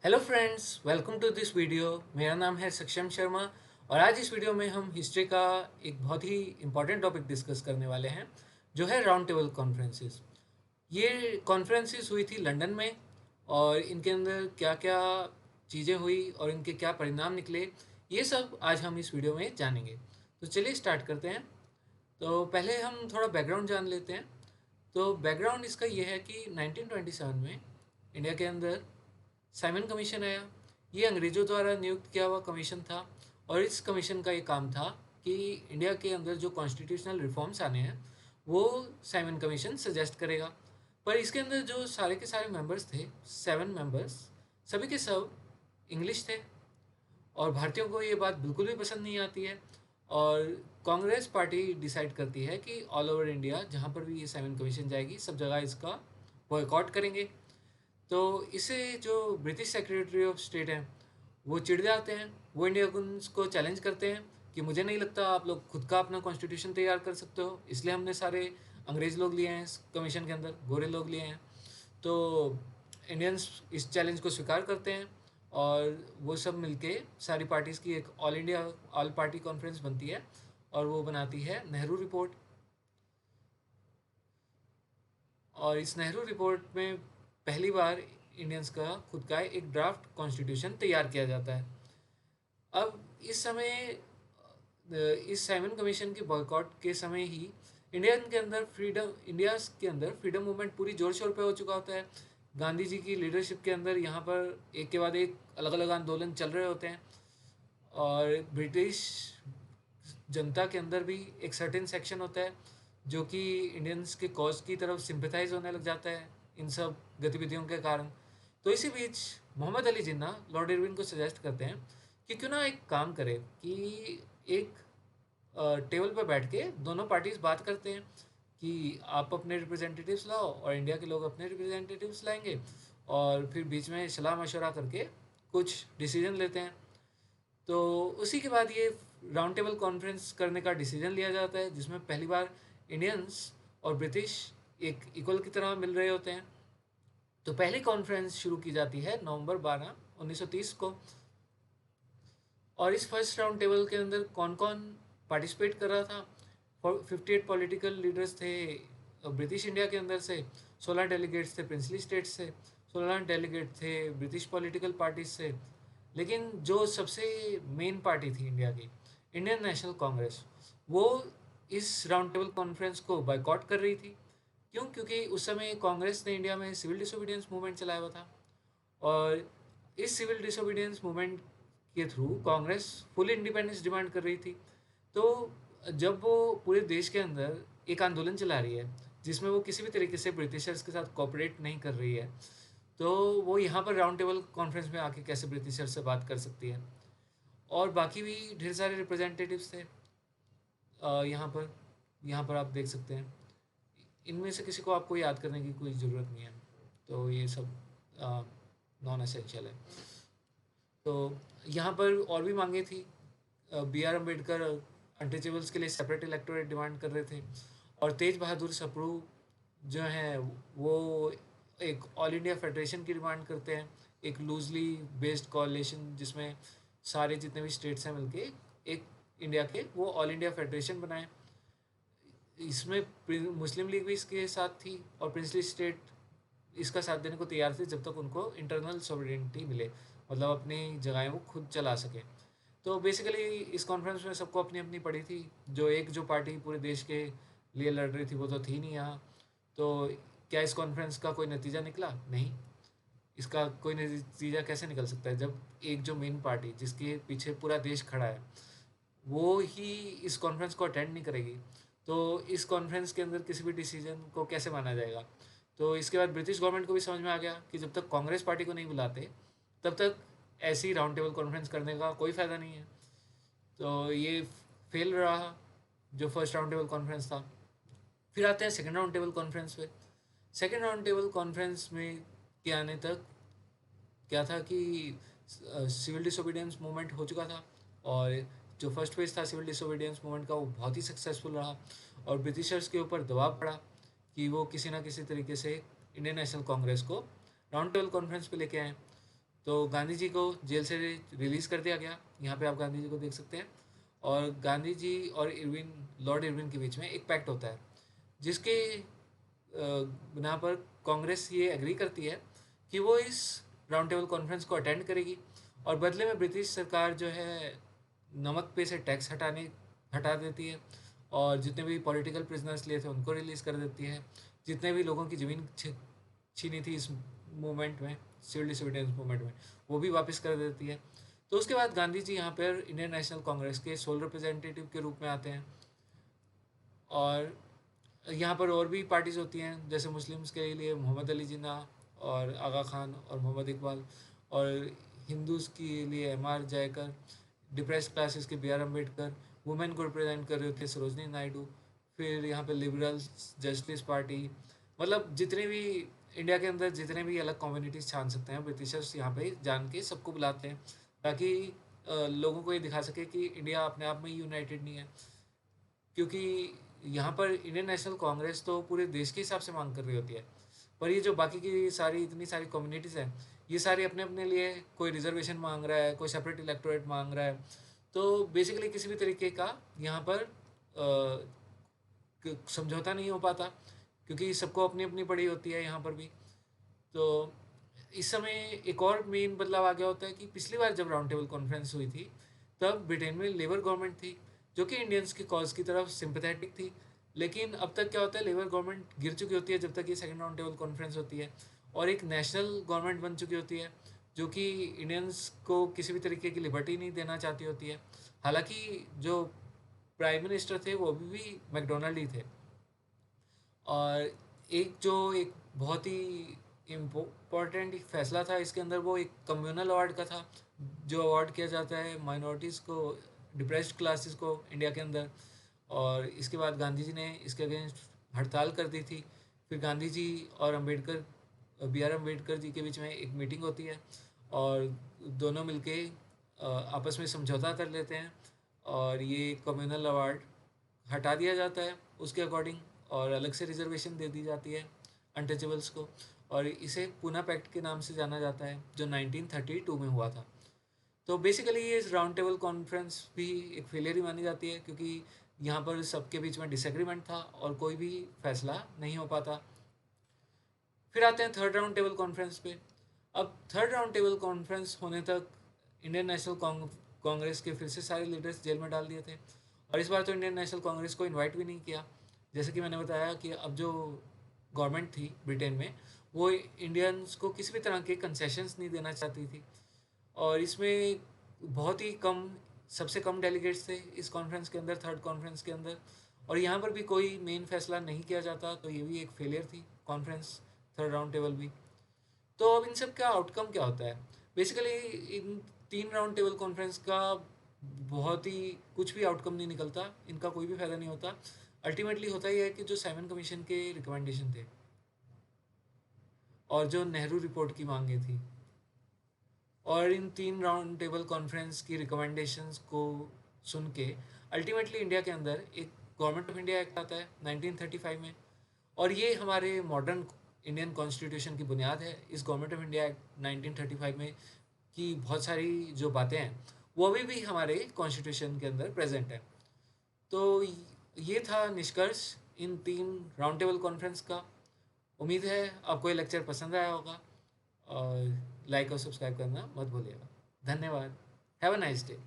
Hello friends, welcome to this video. मेरा नाम है सक्षम शर्मा और आज इस वीडियो में हम हिस्ट्री का एक बहुत ही इम्पॉर्टेंट टॉपिक डिस्कस करने वाले हैं, जो है राउंड टेबल कॉन्फ्रेंसेस। ये कॉन्फ्रेंसेस हुई थी लंदन में और इनके अंदर क्या क्या चीज़ें हुई और इनके क्या परिणाम निकले, ये सब आज हम इस वीडियो में जानेंगे। तो चलिए स्टार्ट करते हैं। तो पहले हम थोड़ा बैकग्राउंड जान लेते हैं। तो बैकग्राउंड इसका ये है कि 1927 में इंडिया के अंदर साइमन कमीशन आया। ये अंग्रेज़ों द्वारा नियुक्त किया हुआ कमीशन था और इस कमीशन का ये काम था कि इंडिया के अंदर जो कॉन्स्टिट्यूशनल रिफॉर्म्स आने हैं वो साइमन कमीशन सजेस्ट करेगा। पर इसके अंदर जो सारे के सारे मेंबर्स थे, 7 मेंबर्स, सभी के सब इंग्लिश थे और भारतीयों को ये बात बिल्कुल भी पसंद नहीं आती है। और कांग्रेस पार्टी डिसाइड करती है कि ऑल ओवर इंडिया जहाँ पर भी ये साइमन कमीशन जाएगी सब जगह इसका बॉयकॉट करेंगे। तो इससे जो ब्रिटिश सेक्रेटरी ऑफ स्टेट हैं वो चिढ़ जाते हैं। वो इंडिया को चैलेंज करते हैं कि मुझे नहीं लगता आप लोग खुद का अपना कॉन्स्टिट्यूशन तैयार कर सकते हो, इसलिए हमने सारे अंग्रेज़ लोग लिए हैं इस कमीशन के अंदर, गोरे लोग लिए हैं। तो इंडियंस इस चैलेंज को स्वीकार करते हैं और वो सब मिलके सारी पार्टीज़ की एक all India all party conference बनती है और वो बनाती है नेहरू रिपोर्ट। और इस नेहरू रिपोर्ट में पहली बार इंडियंस का खुद का एक ड्राफ्ट कॉन्स्टिट्यूशन तैयार किया जाता है। अब इस समय इस साइमन कमीशन के बॉयकॉट के समय ही इंडिया के अंदर फ्रीडम मूवमेंट पूरी जोर शोर पे हो चुका होता है। गांधी जी की लीडरशिप के अंदर यहाँ पर एक के बाद एक अलग अलग आंदोलन चल रहे होते हैं और ब्रिटिश जनता के अंदर भी एक सर्टेन सेक्शन होता है जो कि इंडियंस के कॉज की तरफ सिंपथाइज होने लग जाता है इन सब गतिविधियों के कारण। तो इसी बीच मोहम्मद अली जिन्ना लॉर्ड इरविन को सजेस्ट करते हैं कि क्यों ना एक काम करें कि एक टेबल पर बैठ के दोनों पार्टीज बात करते हैं कि आप अपने रिप्रेजेंटेटिव्स लाओ और इंडिया के लोग अपने रिप्रेजेंटेटिव्स लाएंगे और फिर बीच में सलाह मशवरा करके कुछ डिसीजन लेते हैं। तो उसी के बाद ये राउंड टेबल कॉन्फ्रेंस करने का डिसीजन लिया जाता है जिसमें पहली बार इंडियंस और ब्रिटिश एक इक्वल की तरह मिल रहे होते हैं। तो पहली कॉन्फ्रेंस शुरू की जाती है नवंबर 12 1930 को। और इस फर्स्ट राउंड टेबल के अंदर कौन कौन पार्टिसिपेट कर रहा था? 58 पॉलिटिकल लीडर्स थे ब्रिटिश इंडिया के अंदर से, 16 डेलीगेट्स थे प्रिंसली स्टेट्स से, 16 डेलीगेट थे ब्रिटिश पॉलिटिकल पार्टीज से। लेकिन जो सबसे मेन पार्टी थी इंडिया की, इंडियन नेशनल कांग्रेस, वो इस राउंड टेबल कॉन्फ्रेंस को बायकॉट कर रही थी। क्यों? क्योंकि उस समय कांग्रेस ने इंडिया में सिविल डिसोबीडियंस मूवमेंट चलाया हुआ था और इस सिविल डिसोबीडियंस मूवमेंट के through Congress full independence demand कर रही थी। तो जब वो पूरे देश के अंदर एक आंदोलन चला रही है जिसमें वो किसी भी तरीके से ब्रिटिशर्स के साथ कोऑपरेट नहीं कर रही है, तो वो यहाँ पर राउंड टेबल कॉन्फ्रेंस में आके कैसे ब्रिटिशर्स से बात कर सकती है? और बाकी भी ढेर सारे रिप्रेजेंटेटिव्स थे यहाँ पर आप देख सकते हैं। इनमें से किसी को आपको याद करने की कोई ज़रूरत नहीं है, तो ये सब नॉन एसेंशियल है। तो यहाँ पर और भी मांगे थी। बी आर अम्बेडकर अनटचेबल्स के लिए सेपरेट इलेक्टोरेट डिमांड कर रहे थे और तेज बहादुर सप्रू जो हैं वो एक ऑल इंडिया फेडरेशन की डिमांड करते हैं, एक लूजली बेस्ड कोalition जिसमें सारे जितने भी स्टेट्स हैं मिलके एक इंडिया के वो ऑल इंडिया फेडरेशन बनाए। इसमें मुस्लिम लीग भी इसके साथ थी और प्रिंसली स्टेट इसका साथ देने को तैयार थे जब तक उनको इंटरनल सॉवरेनिटी मिले, मतलब अपनी जगहें वो खुद चला सकें। तो बेसिकली इस कॉन्फ्रेंस में सबको अपनी अपनी पड़ी थी। जो पार्टी पूरे देश के लिए लड़ रही थी वो तो थी नहीं यहाँ। तो क्या इस कॉन्फ्रेंस का कोई नतीजा निकला? नहीं। इसका कोई नतीजा कैसे निकल सकता है जब एक जो मेन पार्टी जिसके पीछे पूरा देश खड़ा है वो ही इस कॉन्फ्रेंस को अटेंड नहीं करेगी? तो इस कॉन्फ्रेंस के अंदर किसी भी डिसीजन को कैसे माना जाएगा? तो इसके बाद ब्रिटिश गवर्नमेंट को भी समझ में आ गया कि जब तक कांग्रेस पार्टी को नहीं बुलाते तब तक ऐसी राउंड टेबल कॉन्फ्रेंस करने का कोई फ़ायदा नहीं है। तो ये फेल रहा जो फर्स्ट राउंड टेबल कॉन्फ्रेंस था। फिर आते हैं सेकेंड राउंड टेबल कॉन्फ्रेंस पे। सेकेंड राउंड टेबल कॉन्फ्रेंस में के आने तक क्या था कि सिविल डिसोबीडियंस मूवमेंट हो चुका था और जो फर्स्ट फेज था सिविल डिसोबीडियंस मूवमेंट का वो बहुत ही सक्सेसफुल रहा और ब्रिटिशर्स के ऊपर दबाव पड़ा कि वो किसी ना किसी तरीके से इंडियन नेशनल कांग्रेस को राउंड टेबल कॉन्फ्रेंस पे लेके आए। तो गांधी जी को जेल से रिलीज़ कर दिया गया। यहाँ पे आप गांधी जी को देख सकते हैं। और गांधी जी और इरविन, लॉर्ड इरविन के बीच में एक पैक्ट होता है, जिसके बिना पर कांग्रेस ये एग्री करती है कि वो इस राउंड टेबल कॉन्फ्रेंस को अटेंड करेगी, और बदले में ब्रिटिश सरकार जो है नमक पे से टैक्स हटा देती है, और जितने भी पॉलिटिकल प्रिजनर्स लिए थे उनको रिलीज़ कर देती है। जितने भी लोगों की ज़मीन छीनी थी इस मूवमेंट में, सिविल डिसोबीडियंस मूवमेंट में, वो भी वापस कर देती है। तो उसके बाद गांधी जी यहाँ पर इंडियन नेशनल कांग्रेस के सोल रिप्रेजेंटेटिव के रूप में आते हैं। और यहाँ पर और भी पार्टीज़ होती हैं, जैसे मुस्लिम्स के लिए मोहम्मद अली जिन्ना और आगा खान और मोहम्मद इकबाल, और हिंदूज़ के लिए एम.आर. जयकर, डिप्रेस्ड क्लासेस के बी.आर. अम्बेडकर, वुमेन को रिप्रेजेंट कर रहे थे सरोजनी नायडू, फिर यहाँ पे लिबरल्स, जस्टिस पार्टी, मतलब जितने भी इंडिया के अंदर जितने भी अलग कम्युनिटीज़ छान सकते हैं, ब्रिटिशर्स यहाँ पे जान के सबको बुलाते हैं, ताकि लोगों को ये दिखा सके कि इंडिया अपने आप में यूनाइटेड नहीं है। क्योंकि यहाँ पर इंडियन नेशनल कांग्रेस तो पूरे देश के हिसाब से मांग कर रही होती है, पर ये जो बाकी की सारी इतनी सारी कम्युनिटीज़ हैं, ये सारी अपने अपने लिए कोई रिजर्वेशन मांग रहा है, कोई सेपरेट इलेक्टोरेट मांग रहा है। तो बेसिकली किसी भी तरीके का यहाँ पर समझौता नहीं हो पाता, क्योंकि सबको अपनी अपनी पड़ी होती है यहाँ पर भी। तो इस समय एक और मेन बदलाव आ गया होता है कि पिछली बार जब राउंड टेबल कॉन्फ्रेंस हुई थी, तब ब्रिटेन में लेबर गवर्नमेंट थी, जो कि इंडियंस की कॉज की तरफ सिंपैथेटिक थी। लेकिन अब तक क्या होता है, लेबर गवर्नमेंट गिर चुकी होती है जब तक ये सेकंड राउंड टेबल कॉन्फ्रेंस होती है, और एक नेशनल गवर्नमेंट बन चुकी होती है, जो कि इंडियंस को किसी भी तरीके की लिबर्टी नहीं देना चाहती होती है। हालांकि जो प्राइम मिनिस्टर थे वो अभी भी मैकडोनल्ड ही थे। और एक बहुत ही इम्पोर्टेंट एक फैसला था इसके अंदर, वो एक कम्युनल अवार्ड का था, जो अवार्ड किया जाता है माइनॉरिटीज़ को, डिप्रेस्ड क्लासेस को इंडिया के अंदर। और इसके बाद गांधी जी ने इसके अगेंस्ट हड़ताल कर दी थी। फिर गांधी जी और अम्बेडकर, बी आर अम्बेडकर जी के बीच में एक मीटिंग होती है, और दोनों मिलके आपस में समझौता कर लेते हैं, और ये कम्युनल अवार्ड हटा दिया जाता है उसके अकॉर्डिंग, और अलग से रिजर्वेशन दे दी जाती है अनटचेबल्स को, और इसे पूना पैक्ट के नाम से जाना जाता है, जो 1932 में हुआ था। तो बेसिकली ये राउंड टेबल कॉन्फ्रेंस भी एक फेलियर ही मानी जाती है, क्योंकि यहाँ पर सबके बीच में डिसएग्रीमेंट था और कोई भी फैसला नहीं हो पाता। फिर आते हैं थर्ड राउंड टेबल कॉन्फ्रेंस पे। अब थर्ड राउंड टेबल कॉन्फ्रेंस होने तक इंडियन नेशनल कांग्रेस के फिर से सारे लीडर्स जेल में डाल दिए थे, और इस बार तो इंडियन नेशनल कांग्रेस को इनवाइट भी नहीं किया। जैसे कि मैंने बताया कि अब जो गवर्नमेंट थी ब्रिटेन में, वो इंडियंस को किसी भी तरह के कंसेशंस नहीं देना चाहती थी, और इसमें बहुत ही कम, सबसे कम डेलीगेट्स थे इस कॉन्फ्रेंस के अंदर, थर्ड कॉन्फ्रेंस के अंदर, और यहाँ पर भी कोई मेन फैसला नहीं किया जाता। तो ये भी एक फेलियर थी कॉन्फ्रेंस, थर्ड राउंड टेबल भी। तो अब इन सब का आउटकम क्या होता है? बेसिकली इन तीन राउंड टेबल कॉन्फ्रेंस का बहुत ही कुछ भी आउटकम नहीं निकलता, इनका कोई भी फायदा नहीं होता। अल्टीमेटली होता ही है कि जो साइमन कमीशन के रिकमेंडेशन थे और जो नेहरू रिपोर्ट की मांगे थी, और इन तीन राउंड टेबल कॉन्फ्रेंस की रिकमेंडेशंस को सुन के अल्टीमेटली इंडिया के अंदर एक गवर्नमेंट ऑफ इंडिया एक्ट आता है 1935 में, और ये हमारे मॉडर्न इंडियन कॉन्स्टिट्यूशन की बुनियाद है। इस गवर्नमेंट ऑफ इंडिया एक्ट 1935 में की बहुत सारी जो बातें हैं, वो अभी भी हमारे कॉन्स्टिट्यूशन के अंदर प्रेजेंट है। तो ये था निष्कर्ष इन तीन राउंड टेबल कॉन्फ्रेंस का। उम्मीद है आपको ये लेक्चर पसंद आया होगा, और लाइक और सब्सक्राइब करना मत भूलिएगा। धन्यवाद। Have a nice day.